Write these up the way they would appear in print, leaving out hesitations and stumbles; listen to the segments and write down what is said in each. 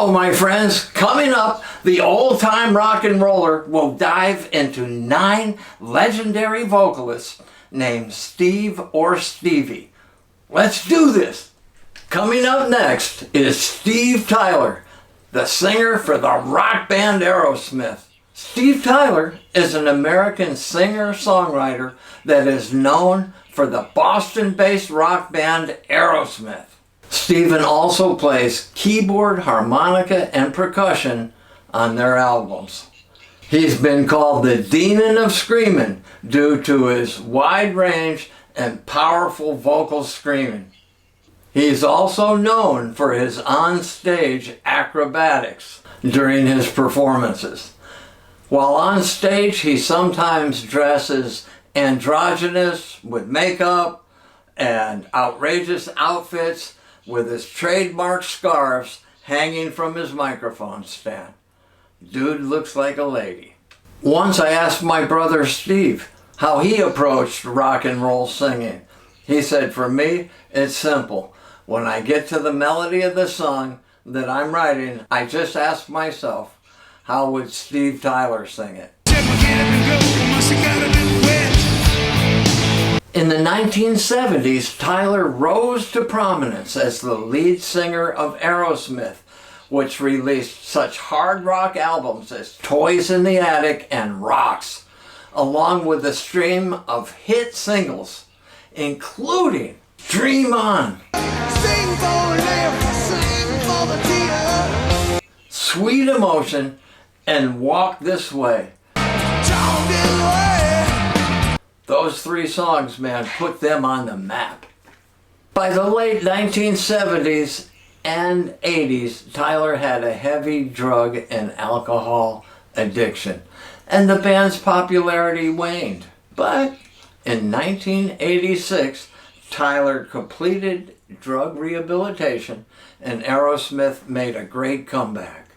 So, my friends, coming up, the old-time rock and roller will dive into 9 legendary vocalists named Steve or Stevie. Let's do this! Coming up next is Steve Tyler, the singer for the rock band Aerosmith. Steve Tyler is an American singer-songwriter that is known for the Boston-based rock band Aerosmith. Steven also plays keyboard, harmonica, and percussion on their albums. He's been called the Demon of Screamin' due to his wide range and powerful vocal screaming. He's also known for his on-stage acrobatics during his performances. While on stage, he sometimes dresses androgynous with makeup and outrageous outfits with his trademark scarves hanging from his microphone stand. Dude looks like a lady. Once I asked my brother Steve how he approached rock and roll singing. He said, for me, it's simple. When I get to the melody of the song that I'm writing, I just ask myself, how would Steve Tyler sing it? In the 1970s, Tyler rose to prominence as the lead singer of Aerosmith, which released such hard rock albums as Toys in the Attic and Rocks, along with a stream of hit singles, including Dream On, Sing for Life, Sing for the Theater, Sweet Emotion, and Walk This Way. Those 3 songs, man, put them on the map. By the late 1970s and 80s, Tyler had a heavy drug and alcohol addiction, and the band's popularity waned. But in 1986, Tyler completed drug rehabilitation, and Aerosmith made a great comeback.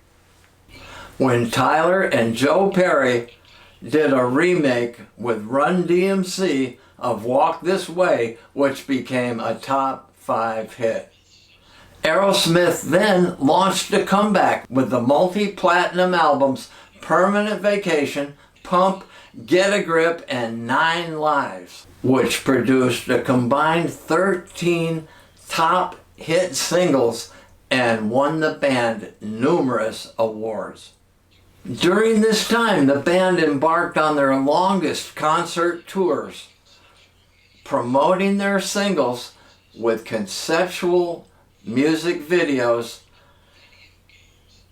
When Tyler and Joe Perry did a remake with Run DMC of Walk This Way, which became a top 5 hit. Aerosmith then launched a comeback with the multi-platinum albums Permanent Vacation, Pump, Get a Grip, and 9 Lives, which produced a combined 13 top hit singles and won the band numerous awards. During this time, the band embarked on their longest concert tours, promoting their singles with conceptual music videos,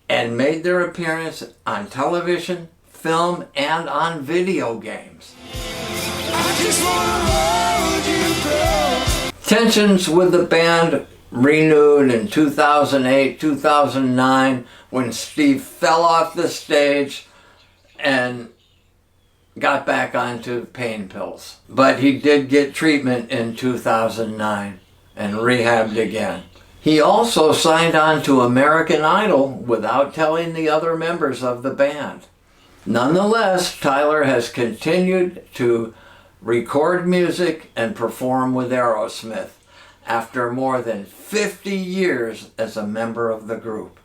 and made their appearance on television, film, and on video games. I just wanna hold you close. Tensions with the band renewed in 2008, 2009, when Steve fell off the stage and got back onto pain pills. But he did get treatment in 2009 and rehabbed again. He also signed on to American Idol without telling the other members of the band. Nonetheless, Tyler has continued to record music and perform with Aerosmith after more than 50 years as a member of the group.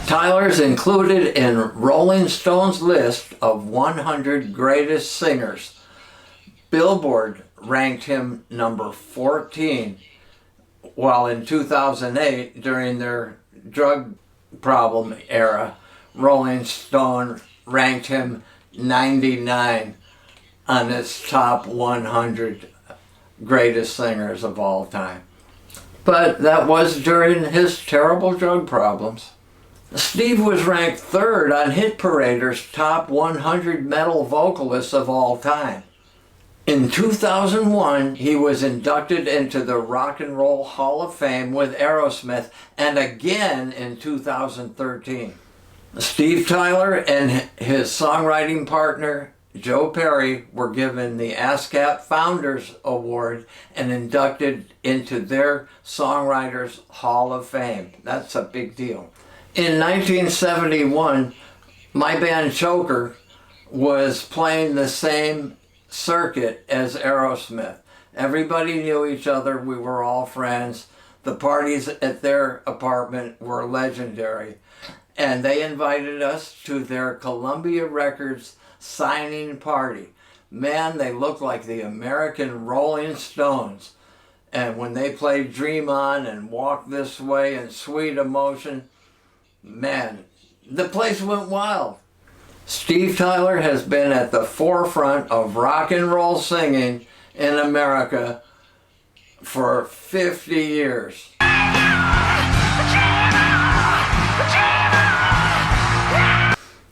Tyler's included in Rolling Stone's list of 100 greatest singers. Billboard ranked him number 14, while in 2008, during their drug problem era, Rolling Stone ranked him 99 on its top 100 greatest singers of all time. But that was during his terrible drug problems. Steve was ranked 3rd on Hit Parader's top 100 metal vocalists of all time. In 2001, he was inducted into the Rock and Roll Hall of Fame with Aerosmith, and again in 2013. Steve Tyler and his songwriting partner, Joe Perry, were given the ASCAP Founders Award and inducted into their Songwriters Hall of Fame. That's a big deal. In 1971, my band Choker was playing the same circuit as Aerosmith, Everybody knew each other. We were all friends. The parties at their apartment were legendary. And they invited us to their Columbia Records signing party. Man, they looked like the American Rolling Stones. And when they played Dream On and Walk This Way and Sweet Emotion, man, the place went wild. Steve Tyler has been at the forefront of rock and roll singing in America for 50 years.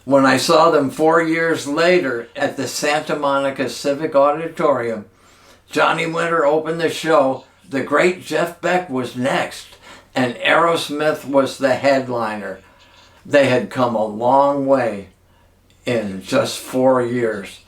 When I saw them 4 years later at the Santa Monica Civic Auditorium, Johnny Winter opened the show. The great Jeff Beck was next, and Aerosmith was the headliner. They had come a long way in just 4 years.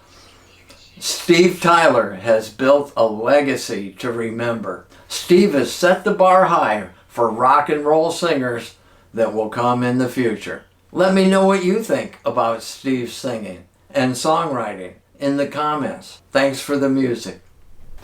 Steve Tyler has built a legacy to remember. Steve has set the bar high for rock and roll singers that will come in the future. Let me know what you think about Steve's singing and songwriting in the comments. Thanks for the music.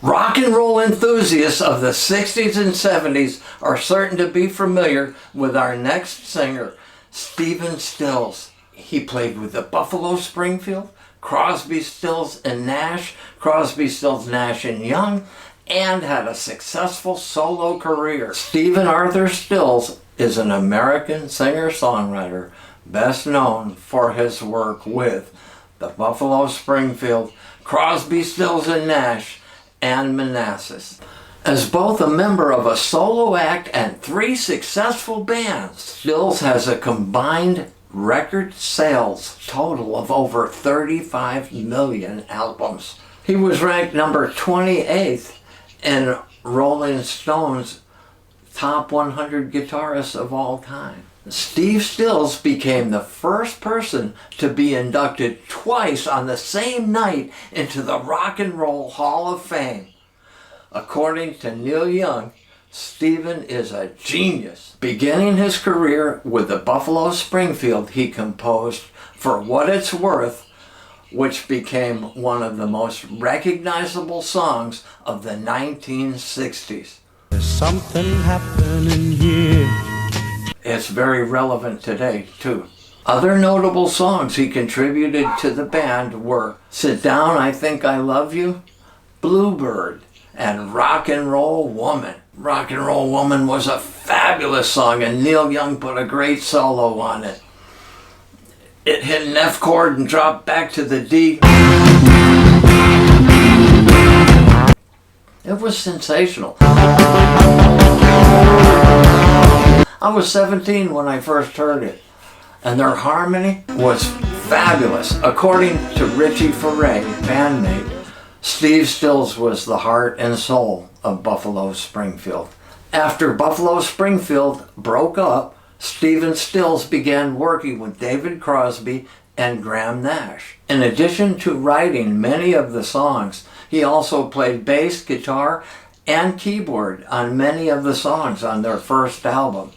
Rock and roll enthusiasts of the 60s and 70s are certain to be familiar with our next singer, Stephen Stills. He played with the Buffalo Springfield, Crosby, Stills and Nash, Crosby, Stills, Nash and Young, and had a successful solo career. Stephen Arthur Stills is an American singer-songwriter best known for his work with the Buffalo Springfield, Crosby, Stills and Nash, and Manassas. As both a member of a solo act and 3 successful bands, Stills has a combined record sales total of over 35 million albums. He was ranked number 28th in Rolling Stone's top 100 guitarists of all time. Steve Stills became the first person to be inducted twice on the same night into the Rock and Roll Hall of Fame. According to Neil Young, Stephen is a genius. Beginning his career with the Buffalo Springfield, he composed For What It's Worth, which became one of the most recognizable songs of the 1960s. There's something happening here. It's very relevant today, too. Other notable songs he contributed to the band were Sit Down, I Think I Love You, Bluebird, and Rock and Roll Woman. Rock and Roll Woman was a fabulous song, and Neil Young put a great solo on it. It hit an F chord and dropped back to the D. It was sensational. I was 17 when I first heard it, and their harmony was fabulous. According to Richie Furay, bandmate, Steve Stills was the heart and soul of Buffalo Springfield. After Buffalo Springfield broke up, Stephen Stills began working with David Crosby and Graham Nash. In addition to writing many of the songs, he also played bass, guitar, and keyboard on many of the songs on their first album.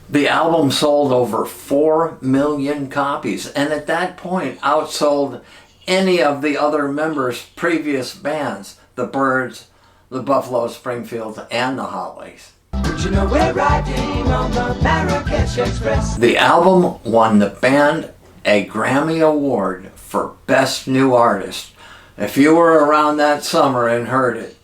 The album sold over 4 million copies, and at that point outsold any of the other members' previous bands, the Byrds, the Buffalo Springfield, and the Hollies. But you know we're riding on the Mariott Express. The album won the band a Grammy Award for Best New Artist. If you were around that summer and heard it,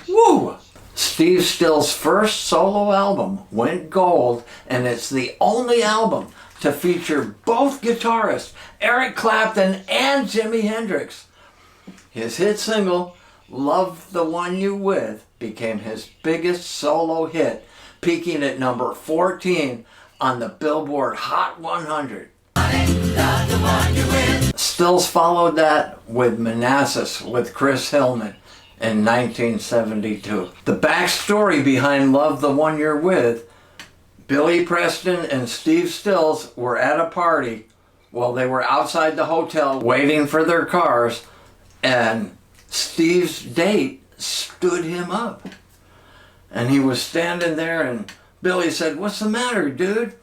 woo! Steve Stills' first solo album went gold, and it's the only album to feature both guitarists, Eric Clapton and Jimi Hendrix. His hit single, Love the One You With, became his biggest solo hit, peaking at number 14 on the Billboard Hot 100. Stills followed that with Manassas with Chris Hillman in 1972. The backstory behind Love the One You're With: Billy Preston and Steve Stills were at a party while they were outside the hotel waiting for their cars, and Steve's date stood him up. And he was standing there, and Billy said, "What's the matter, dude?"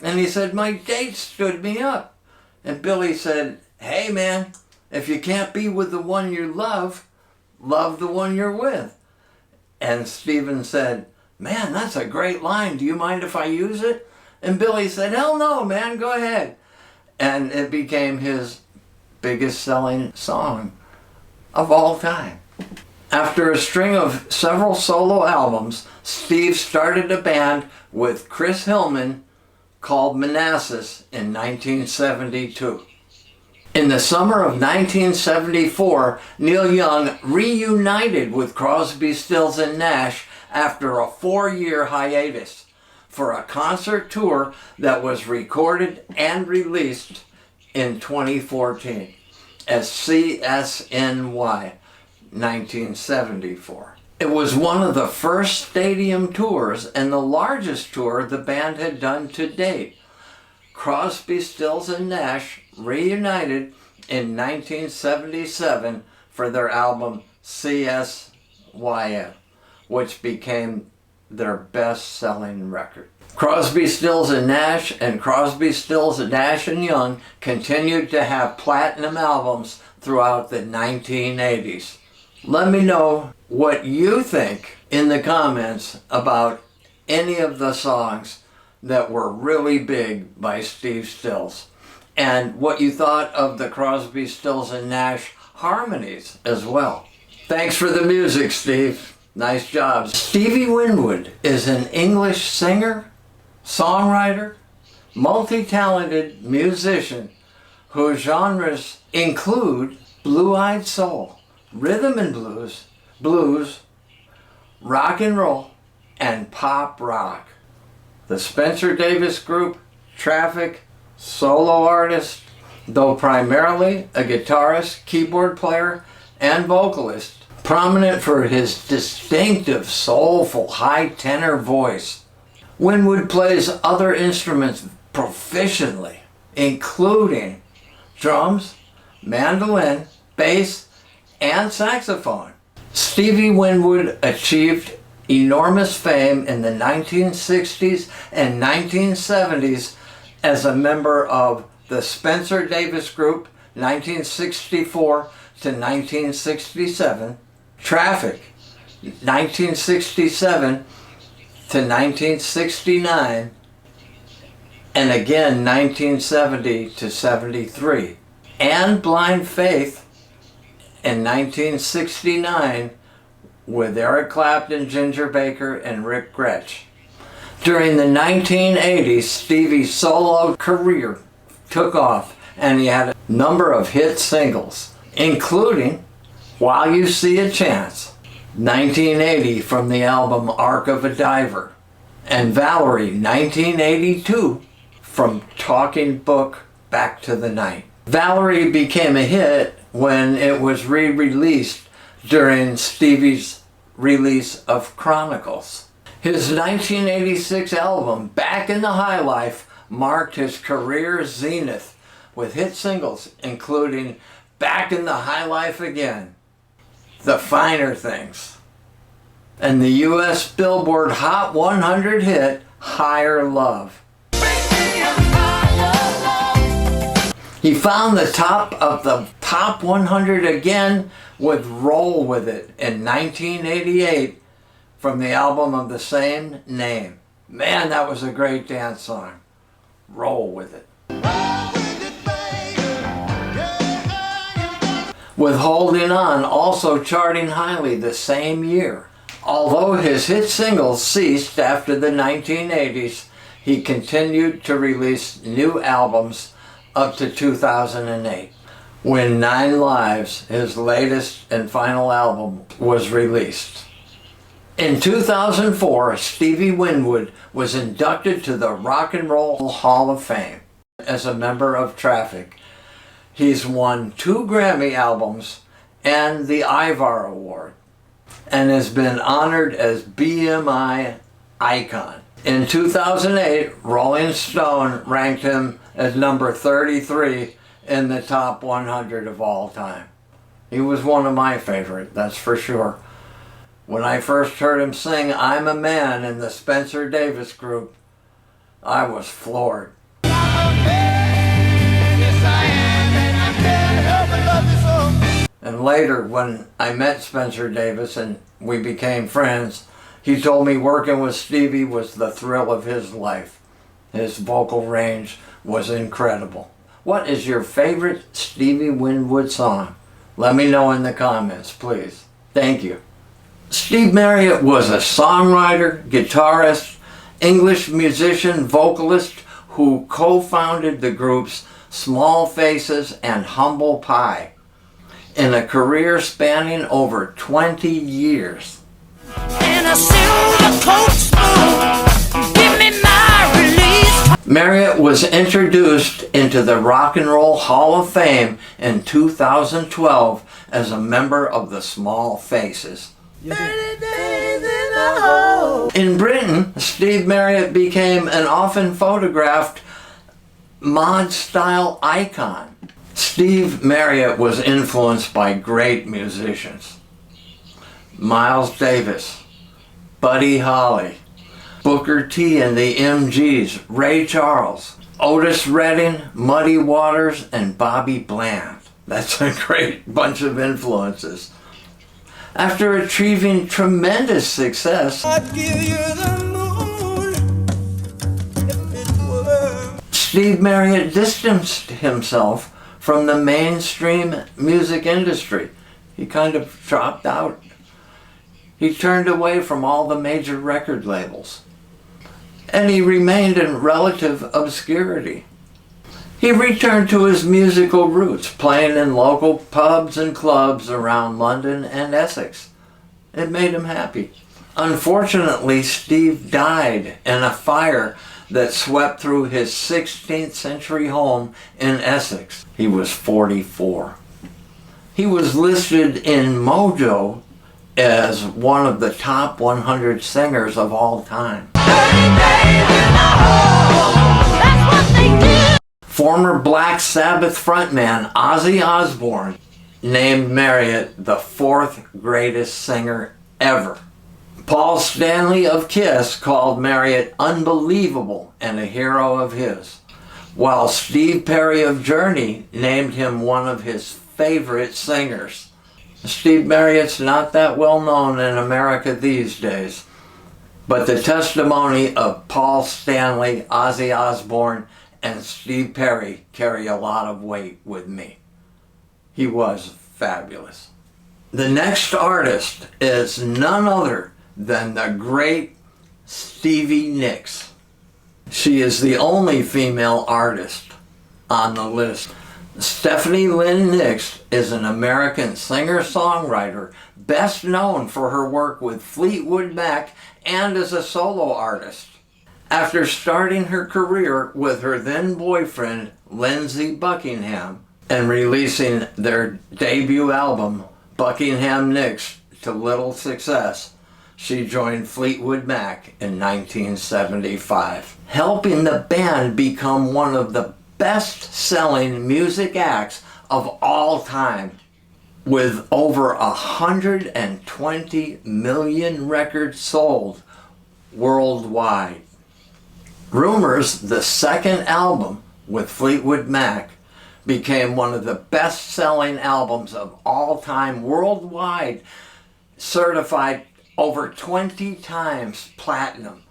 And he said, "My date stood me up." And Billy said, "Hey man, if you can't be with the one you love, love the one you're with." And Steven said, "Man, that's a great line. Do you mind if I use it?" And Billy said, "Hell no, man, go ahead." And it became his biggest selling song of all time. After a string of several solo albums, Steve started a band with Chris Hillman called Manassas in 1972. In the summer of 1974, Neil Young reunited with Crosby, Stills and Nash after a 4-year hiatus for a concert tour that was recorded and released in 2014 as CSNY 1974. It was one of the first stadium tours and the largest tour the band had done to date. Crosby, Stills and Nash reunited in 1977 for their album CSYM, which became their best-selling record. Crosby, Stills and Nash and Crosby, Stills, Nash and Young continued to have platinum albums throughout the 1980s. Let me know what you think in the comments about any of the songs that were really big by Steve Stills, and what you thought of the Crosby, Stills and Nash harmonies as well. Thanks for the music, Steve. Nice job. Stevie Winwood is an English singer, songwriter, multi-talented musician whose genres include blue-eyed soul, rhythm and blues, rock and roll, and pop rock. The Spencer Davis Group, Traffic, solo artist, though primarily a guitarist, keyboard player, and vocalist, prominent for his distinctive, soulful, high tenor voice. Winwood plays other instruments proficiently, including drums, mandolin, bass, and saxophone. Stevie Winwood achieved enormous fame in the 1960s and 1970s as a member of the Spencer Davis Group, 1964 to 1967, Traffic, 1967 to 1969, and again 1970 to 73, and Blind Faith in 1969 with Eric Clapton, Ginger Baker, and Rick Gretsch. During the 1980s, Stevie's solo career took off, and he had a number of hit singles, including While You See a Chance, 1980 from the album Arc of a Diver, and Valerie, 1982 from Talking Book Back to the Night. Valerie became a hit when it was re-released during Stevie's release of Chronicles. His 1986 album, Back in the High Life, marked his career zenith with hit singles including Back in the High Life Again, The Finer Things, and the U.S. Billboard Hot 100 hit, Higher Love. He found the top of the Top 100 again with Roll With It in 1988 from the album of the same name. Man, that was a great dance song. Roll With It. With Holding On also charting highly the same year. Although his hit singles ceased after the 1980s, he continued to release new albums up to 2008, when 9 Lives, his latest and final album, was released. In 2004, Stevie Winwood was inducted to the Rock and Roll Hall of Fame as a member of Traffic. He's won 2 Grammy albums and the Ivar Award, and has been honored as BMI Icon. In 2008, Rolling Stone ranked him as number 33 in the top 100 of all time. He was one of my favorite, that's for sure. When I first heard him sing I'm a Man in the Spencer Davis Group, I was floored. And later, when I met Spencer Davis and we became friends, he told me working with Stevie was the thrill of his life. His vocal range was incredible. What is your favorite Stevie Winwood song? Let me know in the comments, please. Thank you. Steve Mariott was a songwriter, guitarist, English musician, vocalist who co-founded the groups Small Faces and Humble Pie in a career spanning over 20 years. And a silver coat spoon, give me my release. Mariott was introduced into the Rock and Roll Hall of Fame in 2012 as a member of the Small Faces. 30 days in a hole. In Britain, Steve Mariott became an often photographed mod-style icon. Steve Mariott was influenced by great musicians. Miles Davis, Buddy Holly, Booker T and the MGs, Ray Charles, Otis Redding, Muddy Waters, and Bobby Bland. That's a great bunch of influences. After achieving tremendous success, I'd give you the moon if it were. Steve Mariott distanced himself from the mainstream music industry. He kind of dropped out. He turned away from all the major record labels. And he remained in relative obscurity. He returned to his musical roots, playing in local pubs and clubs around London and Essex. It made him happy. Unfortunately, Steve died in a fire that swept through his 16th century home in Essex. He was 44. He was listed in Mojo as one of the top 100 singers of all time. 30 days in a hole. That's what they do. Former Black Sabbath frontman Ozzy Osbourne named Mariott the 4th greatest singer ever. Paul Stanley of Kiss called Mariott unbelievable and a hero of his, while Steve Perry of Journey named him one of his favorite singers. Steve Marriott's not that well known in America these days, but the testimony of Paul Stanley, Ozzy Osbourne, and Steve Perry carry a lot of weight with me. He was fabulous. The next artist is none other than the great Stevie Nicks. She is the only female artist on the list. Stephanie Lynn Nicks is an American singer-songwriter best known for her work with Fleetwood Mac and as a solo artist. After starting her career with her then boyfriend Lindsey Buckingham and releasing their debut album Buckingham Nicks to little success, she joined Fleetwood Mac in 1975, helping the band become one of the best-selling music acts of all time, with over 120 million records sold worldwide. Rumors the second album with Fleetwood Mac became one of the best-selling albums of all time worldwide, certified over 20 times platinum.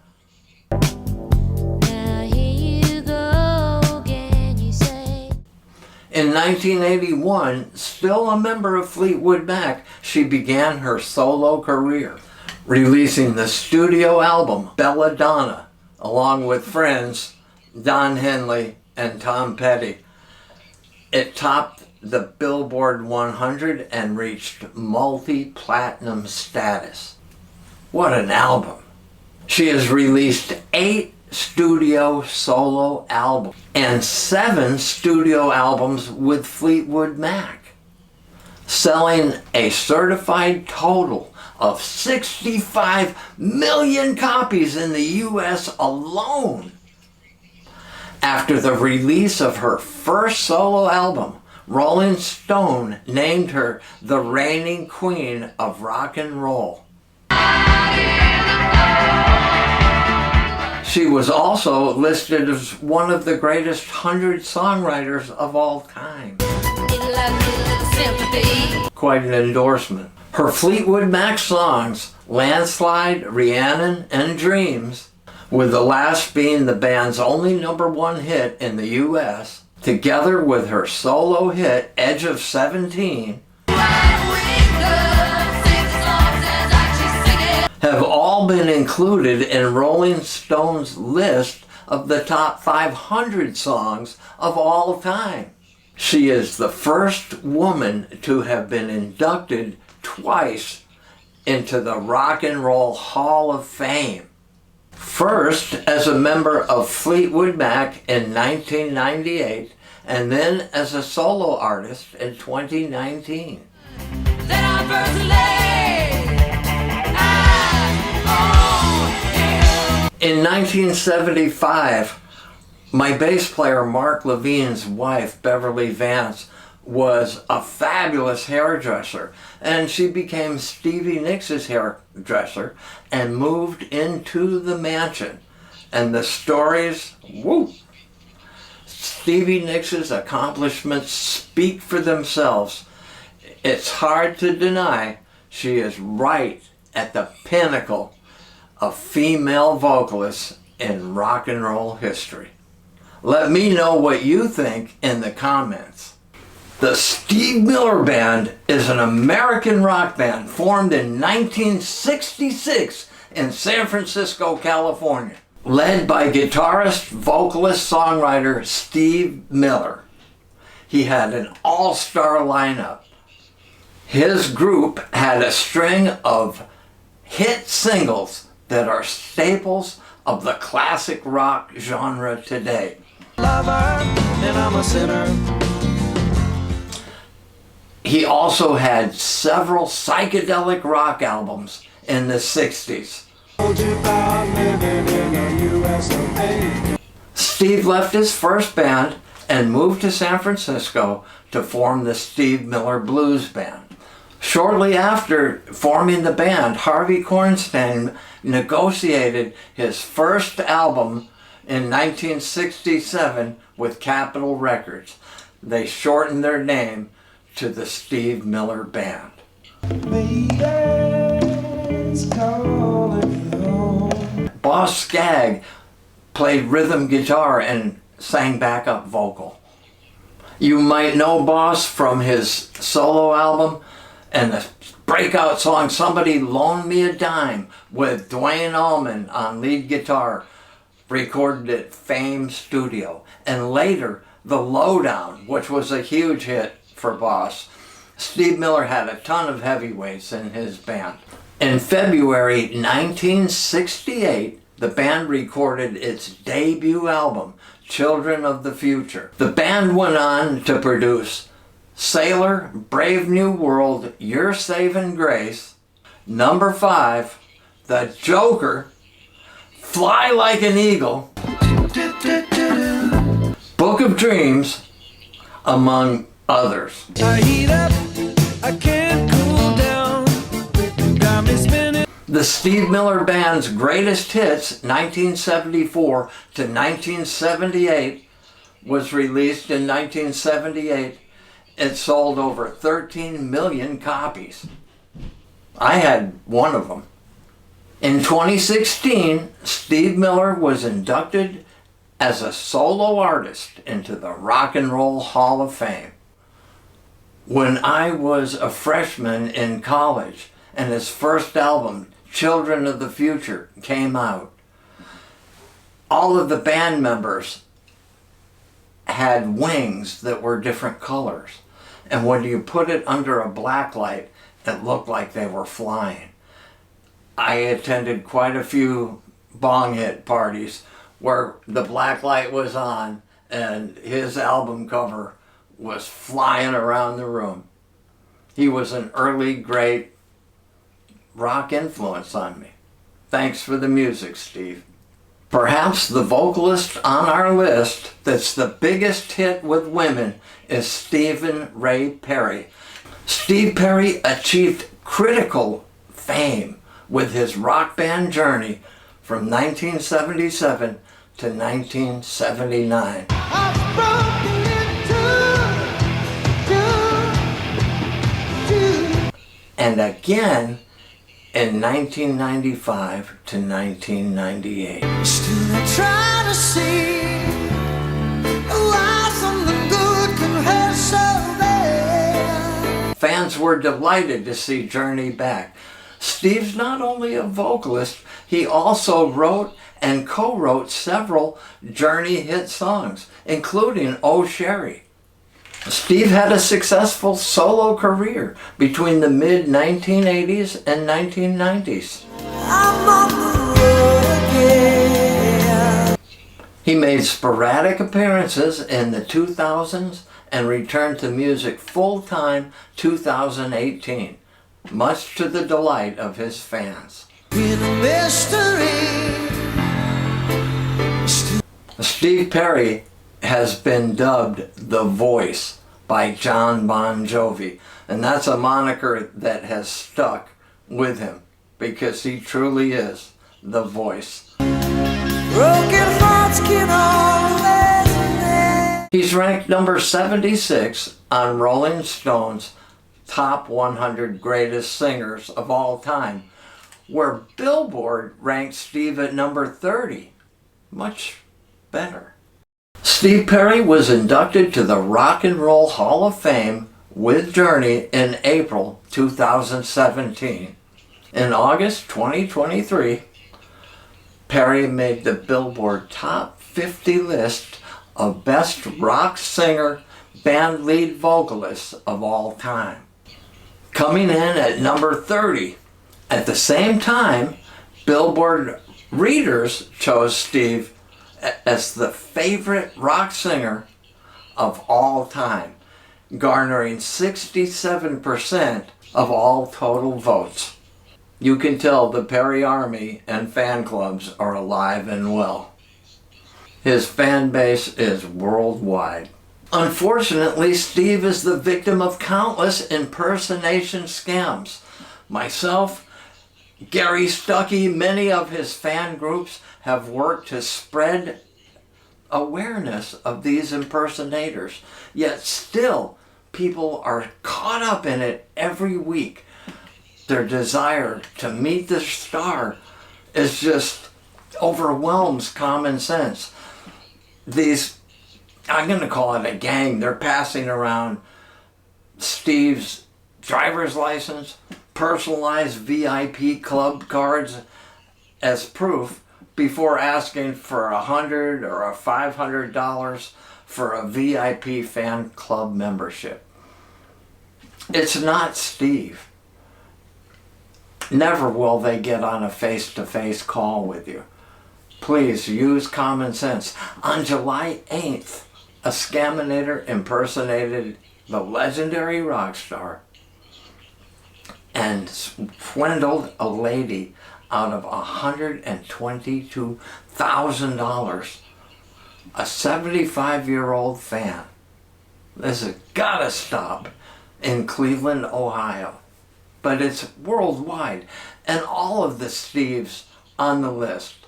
In 1981, still a member of Fleetwood Mac, she began her solo career, releasing the studio album Belladonna, along with friends Don Henley and Tom Petty. It topped the Billboard 100 and reached multi-platinum status. What an album! She has released 8 studio solo albums and 7 studio albums with Fleetwood Mac, selling a certified total of 65 million copies in the US alone. After the release of her first solo album, Rolling Stone named her the reigning queen of rock and roll. She was also listed as one of the greatest 100 songwriters of all time. sympathy. Quite an endorsement. Her Fleetwood Mac songs, Landslide, Rhiannon, and Dreams, with the last being the band's only #1 hit in the US, together with her solo hit, Edge of 17, have all been included in Rolling Stone's list of the top 500 songs of all time. She is the first woman to have been inducted twice into the Rock and Roll Hall of Fame. First as a member of Fleetwood Mac in 1998, and then as a solo artist in 2019. In 1975, my bass player Mark Levine's wife, Beverly Vance, was a fabulous hairdresser, and she became Stevie Nicks' hairdresser and moved into the mansion. And the stories, woo! Stevie Nicks' accomplishments speak for themselves. It's hard to deny she is right at the pinnacle of female vocalists in rock and roll history. Let me know what you think in the comments. The Steve Miller Band is an American rock band formed in 1966 in San Francisco, California, led by guitarist, vocalist, songwriter Steve Miller. He had an all-star lineup. His group had a string of hit singles that are staples of the classic rock genre today. Lover, and I'm a sinner. He also had several psychedelic rock albums in the 60s. Steve left his first band and moved to San Francisco to form the Steve Miller Blues Band. Shortly after forming the band, Harvey Kornstein negotiated his first album in 1967 with Capitol Records. They shortened their name to the Steve Miller Band. Boss Skaggs played rhythm guitar and sang backup vocal. You might know Boss from his solo album and the breakout song Somebody Loan Me a Dime with Duane Allman on lead guitar, recorded at Fame Studio. And later, The Lowdown, which was a huge hit for Boss. Steve Miller had a ton of heavyweights in his band. In February 1968, the band recorded its debut album, Children of the Future. The band went on to produce Sailor, Brave New World, Your Saving Grace, Number 5, The Joker, Fly Like an Eagle, Book of Dreams, among others. I heat up, I can't cool down, got me spinning. The Steve Miller Band's greatest hits, 1974 to 1978, was released in 1978. It sold over 13 million copies. I had one of them. In 2016, Steve Miller was inducted as a solo artist into the Rock and Roll Hall of Fame. When I was a freshman in college and his first album, Children of the Future, came out, all of the band members had wings that were different colors. And when you put it under a black light, it looked like they were flying. I attended quite a few bong hit parties where the black light was on and his album cover was flying around the room. He was an early great rock influence on me. Thanks for the music, Steve. Perhaps the vocalist on our list that's the biggest hit with women is Stephen Ray Perry. Steve Perry achieved critical fame with his rock band journey from 1977 to 1979. and again in 1995 to 1998. Still I try to see why something good can hurt so bad. Fans were delighted to see Journey back. Steve's not only a vocalist, he also wrote and co-wrote several Journey hit songs, including Oh Sherry. Steve had a successful solo career between the mid-1980s and 1990s. I'm on the road again. He made sporadic appearances in the 2000s and returned to music full-time 2018, much to the delight of his fans. Been a mystery. Steve Perry has been dubbed The Voice by John Bon Jovi, and that's a moniker that has stuck with him because he truly is the voice. Broken hearts can always mend. He's ranked number 76 on Rolling Stone's Top 100 Greatest Singers of All Time, where Billboard ranked Steve at number 30. Much better. Steve Perry was inducted to the Rock and Roll Hall of Fame with Journey in April 2017. In August 2023, Perry made the Billboard Top 50 list of Best Rock Singer Band Lead Vocalists of all time, coming in at number 30. At the same time, Billboard readers chose Steve as the favorite rock singer of all time, garnering 67% of all total votes. You can tell the Perry Army and fan clubs are alive and well. His fan base is worldwide. Unfortunately, Steve is the victim of countless impersonation scams. Myself, Gary Stuckey, many of his fan groups have worked to spread awareness of these impersonators, yet still people are caught up in it every week. Their desire to meet the star is just overwhelms common sense. These, I'm going to call it a gang, they're passing around Steve's driver's license, personalized VIP club cards as proof before asking for $100 or $500 for a VIP fan club membership. It's not Steve. Never will they get on a face-to-face call with you. Please use common sense. On July 8th, a scaminator impersonated the legendary rock star and swindled a lady out of $122,000. A 75-year-old fan. This has gotta stop in Cleveland, Ohio. But it's worldwide. And all of the Steves on the list,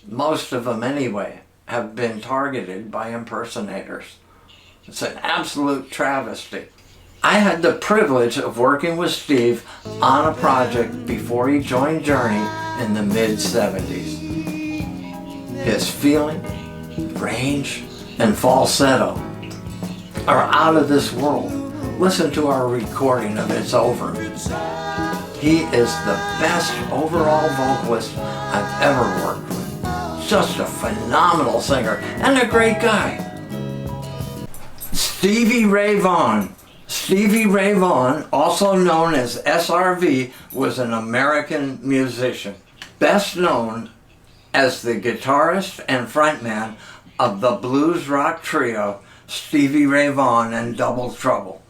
most of them anyway, have been targeted by impersonators. It's an absolute travesty. I had the privilege of working with Steve on a project before he joined Journey in the mid-70s. His feeling, range, and falsetto are out of this world. Listen to our recording of It's Over. He is the best overall vocalist I've ever worked with. Just a phenomenal singer and a great guy. Stevie Ray Vaughan. Stevie Ray Vaughan, also known as SRV, was an American musician, best known as the guitarist and frontman of the blues rock trio Stevie Ray Vaughan and Double Trouble.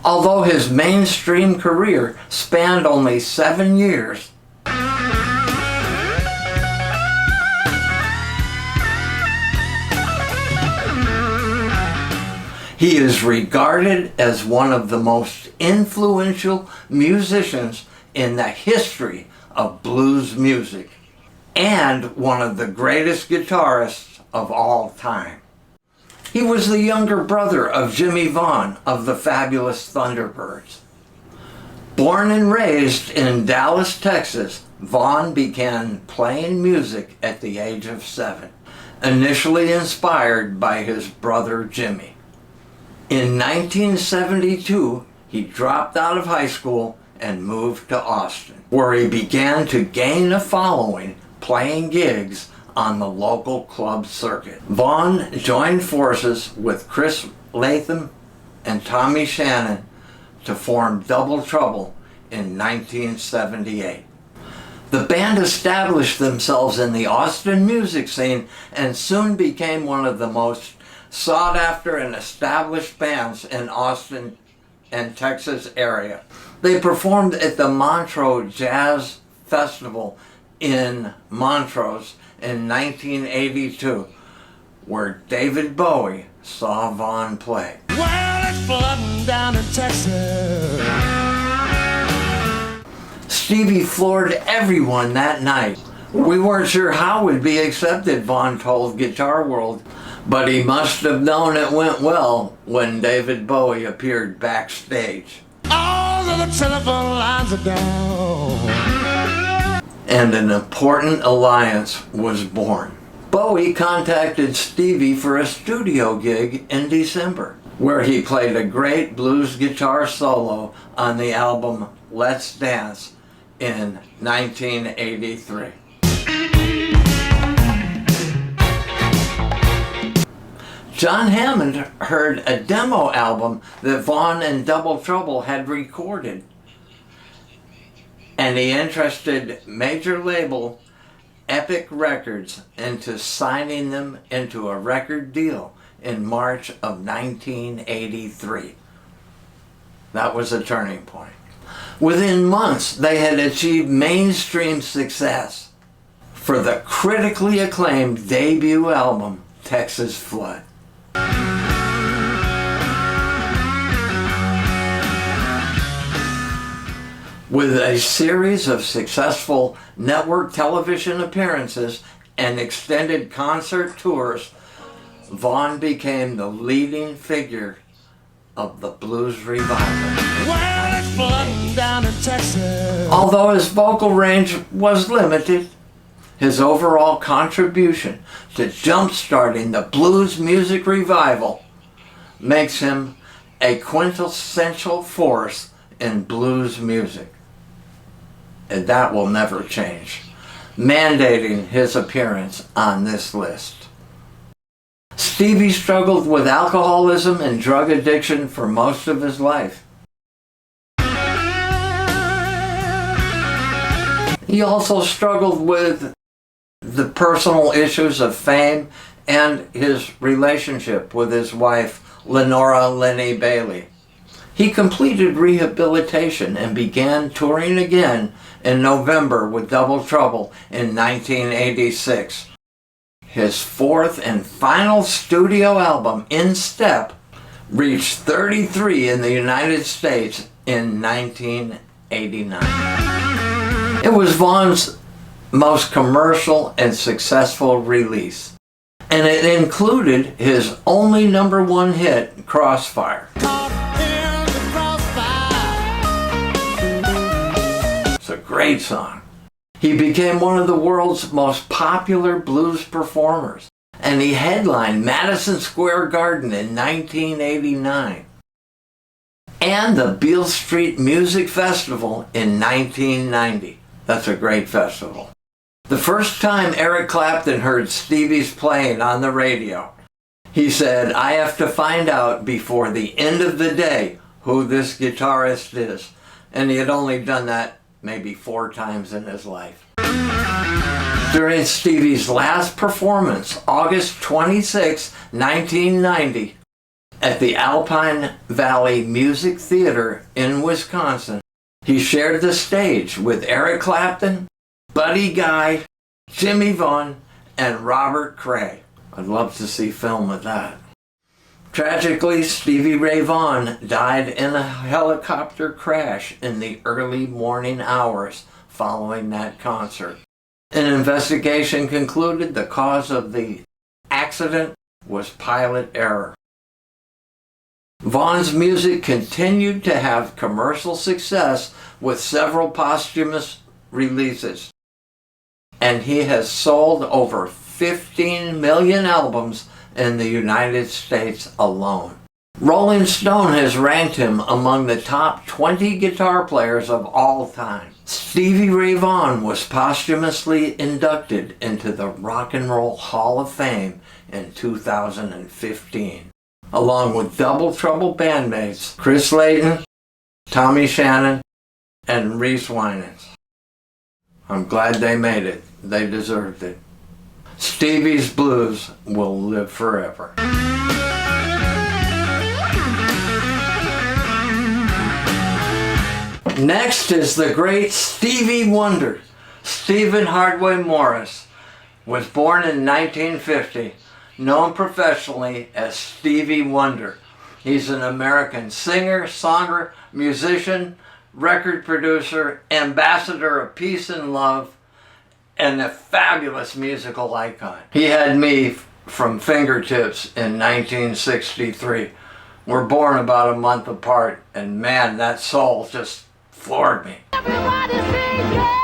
Although his mainstream career spanned only 7 years, he is regarded as one of the most influential musicians in the history of blues music and one of the greatest guitarists of all time. He was the younger brother of Jimmy Vaughan of the Fabulous Thunderbirds. Born and raised in Dallas, Texas, Vaughn began playing music at the age of 7, initially inspired by his brother Jimmy. In 1972, he dropped out of high school and moved to Austin, where he began to gain a following playing gigs on the local club circuit. Vaughn joined forces with Chris Latham and Tommy Shannon to form Double Trouble in 1978. The band established themselves in the Austin music scene and soon became one of the most sought after and established bands in Austin and Texas area. They performed at the Montreux Jazz Festival in Montreux in 1982, where David Bowie saw Vaughn play. Well, it's flooding down in Texas. Stevie floored everyone that night. We weren't sure how we'd be accepted, Vaughn told Guitar World, but he must have known it went well when David Bowie appeared backstage. All of the telephone lines are down. And an important alliance was born. Bowie contacted Stevie for a studio gig in December, where he played a great blues guitar solo on the album Let's Dance in 1983. John Hammond heard a demo album that Vaughn and Double Trouble had recorded, and he interested major label Epic Records into signing them into a record deal in March of 1983. That was a turning point. Within months, they had achieved mainstream success for the critically acclaimed debut album, Texas Flood. With a series of successful network television appearances and extended concert tours, Vaughn became the leading figure of the blues revival. Well, it's flooding down in Texas. Although his vocal range was limited, his overall contribution to jump-starting the blues music revival makes him a quintessential force in blues music. And that will never change, mandating his appearance on this list. Stevie struggled with alcoholism and drug addiction for most of his life. He also struggled with the personal issues of fame and his relationship with his wife, Lenora Lenny Bailey. He completed rehabilitation and began touring again in November with Double Trouble in 1986. His fourth and final studio album, In Step, reached 33 in the United States in 1989. It was Vaughn's most commercial and successful release, and it included his only #1 hit, Crossfire. It's a great song. He became one of the world's most popular blues performers, and he headlined Madison Square Garden in 1989 and the Beale Street Music Festival in 1990. That's a great festival. The first time Eric Clapton heard Stevie's playing on the radio, he said, "I have to find out before the end of the day who this guitarist is." And he had only done that maybe 4 times in his life. During Stevie's last performance, August 26, 1990, at the Alpine Valley Music Theater in Wisconsin, he shared the stage with Eric Clapton, Buddy Guy, Jimmy Vaughan, and Robert Cray. I'd love to see film of that. Tragically, Stevie Ray Vaughan died in a helicopter crash in the early morning hours following that concert. An investigation concluded the cause of the accident was pilot error. Vaughan's music continued to have commercial success with several posthumous releases, and he has sold over 15 million albums in the United States alone. Rolling Stone has ranked him among the top 20 guitar players of all time. Stevie Ray Vaughan was posthumously inducted into the Rock and Roll Hall of Fame in 2015, along with Double Trouble bandmates Chris Layton, Tommy Shannon, and Reese Winans. I'm glad they made it. They deserved it. Stevie's blues will live forever. Next is the great Stevie Wonder. Stephen Hardaway Morris was born in 1950, known professionally as Stevie Wonder. He's an American singer, songwriter, musician, record producer, ambassador of peace and love, and a fabulous musical icon. He had me from Fingertips in 1963. We're born about a month apart, and man, that soul just floored me. Everybody sing, yeah!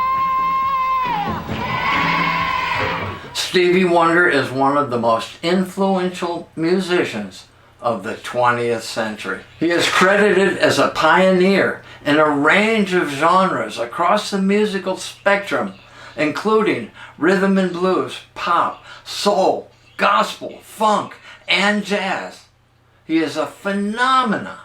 Stevie Wonder is one of the most influential musicians of the 20th century. He is credited as a pioneer in a range of genres across the musical spectrum, including rhythm and blues, pop, soul, gospel, funk, and jazz. He is a phenomenon.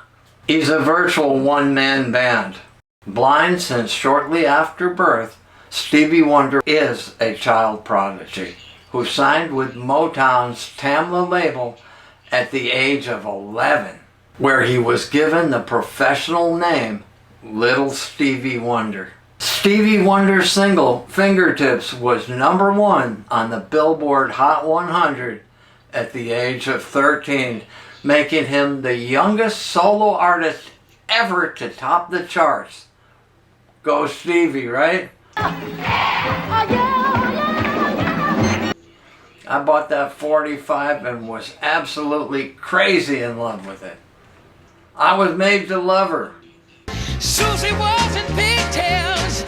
He's a virtual one-man band. Blind since shortly after birth, Stevie Wonder is a child prodigy who signed with Motown's Tamla label at the age of 11, where he was given the professional name Little Stevie Wonder. Stevie Wonder's single Fingertips was #1 on the Billboard Hot 100 at the age of 13, making him the youngest solo artist ever to top the charts. Go Stevie, right? I bought that 45 and was absolutely crazy in love with it. I was made to love her. Susie was in pigtails.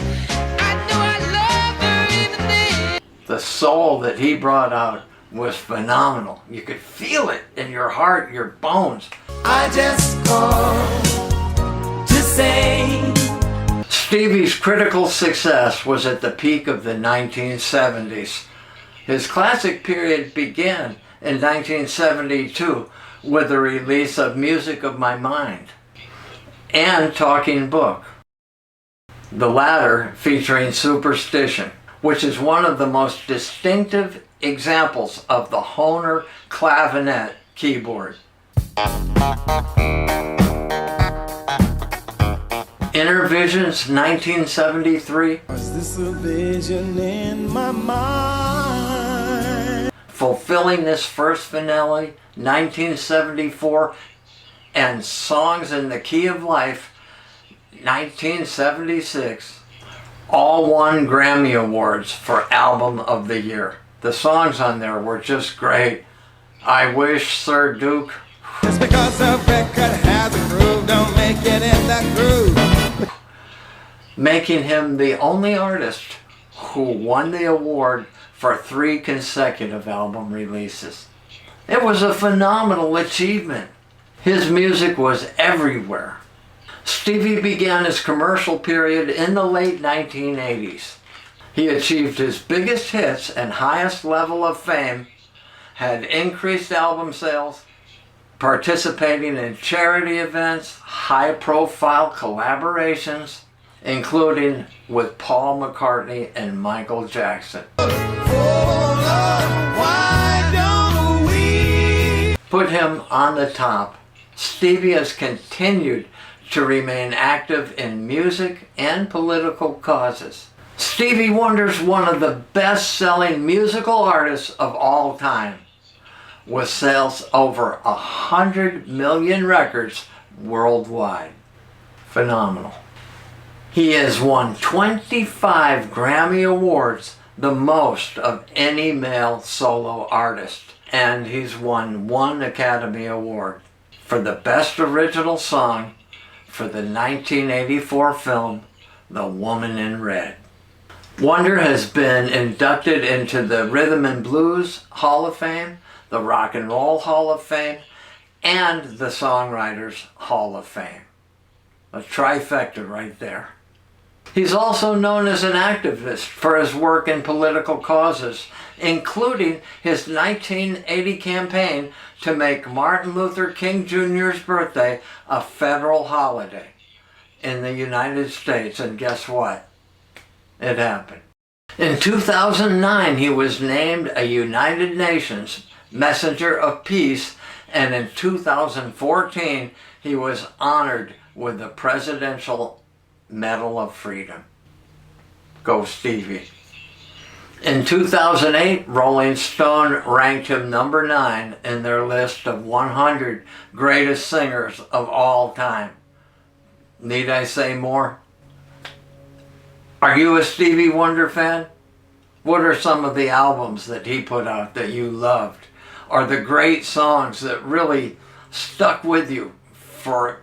I knew I loved her even then. The soul that he brought out was phenomenal. You could feel it in your heart, your bones. I just called to say. Stevie's critical success was at the peak of the 1970s. His classic period began in 1972 with the release of Music of My Mind and Talking Book, the latter featuring Superstition, which is one of the most distinctive examples of the Hohner clavinet keyboard. Inner Visions, 1973. Was this a vision in my mind? Fulfilling This First Finale, 1974. And Songs in the Key of Life, 1976. All won Grammy Awards for Album of the Year. The songs on there were just great. I Wish, Sir Duke. Just because a record has a groove, don't make it in that groove. Making him the only artist who won the award for 3 consecutive album releases. It was a phenomenal achievement. His music was everywhere. Stevie began his commercial period in the late 1980s. He achieved his biggest hits and highest level of fame, had increased album sales, participating in charity events, high-profile collaborations, including with Paul McCartney and Michael Jackson. Put him on the top. Stevie has continued to remain active in music and political causes. Stevie Wonder's one of the best-selling musical artists of all time, with sales over 100 million records worldwide. Phenomenal. He has won 25 Grammy Awards, the most of any male solo artist, and he's won 1 Academy Award. for the Best Original Song for the 1984 film, The Woman in Red. Wonder has been inducted into the Rhythm and Blues Hall of Fame, the Rock and Roll Hall of Fame, and the Songwriters Hall of Fame. A trifecta right there. He's also known as an activist for his work in political causes, including his 1980 campaign to make Martin Luther King Jr.'s birthday a federal holiday in the United States. And guess what? It happened. In 2009, he was named a United Nations Messenger of Peace, and in 2014, he was honored with the Presidential Medal of Freedom. Go Stevie. In 2008, Rolling Stone ranked him number 9 in their list of 100 greatest singers of all time. Need I say more? Are you a Stevie Wonder fan? What are some of the albums that he put out that you loved? Or the great songs that really stuck with you for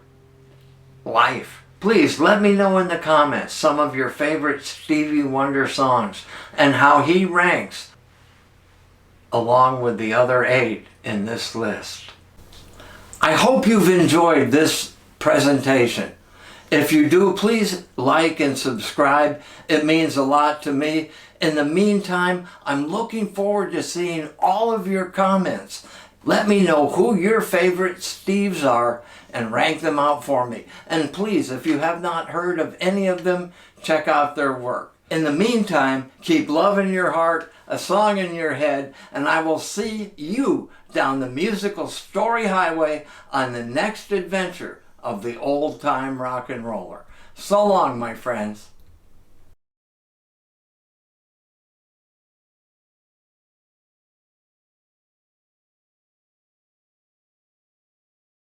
life? Please let me know in the comments some of your favorite Stevie Wonder songs and how he ranks along with the other 8 in this list. I hope you've enjoyed this presentation. If you do, please like and subscribe. It means a lot to me. In the meantime, I'm looking forward to seeing all of your comments. Let me know who your favorite Steves are and rank them out for me. And please, if you have not heard of any of them, check out their work. In the meantime, keep love in your heart, a song in your head, and I will see you down the musical story highway on the next adventure of the old-time rock and roller. So long, my friends.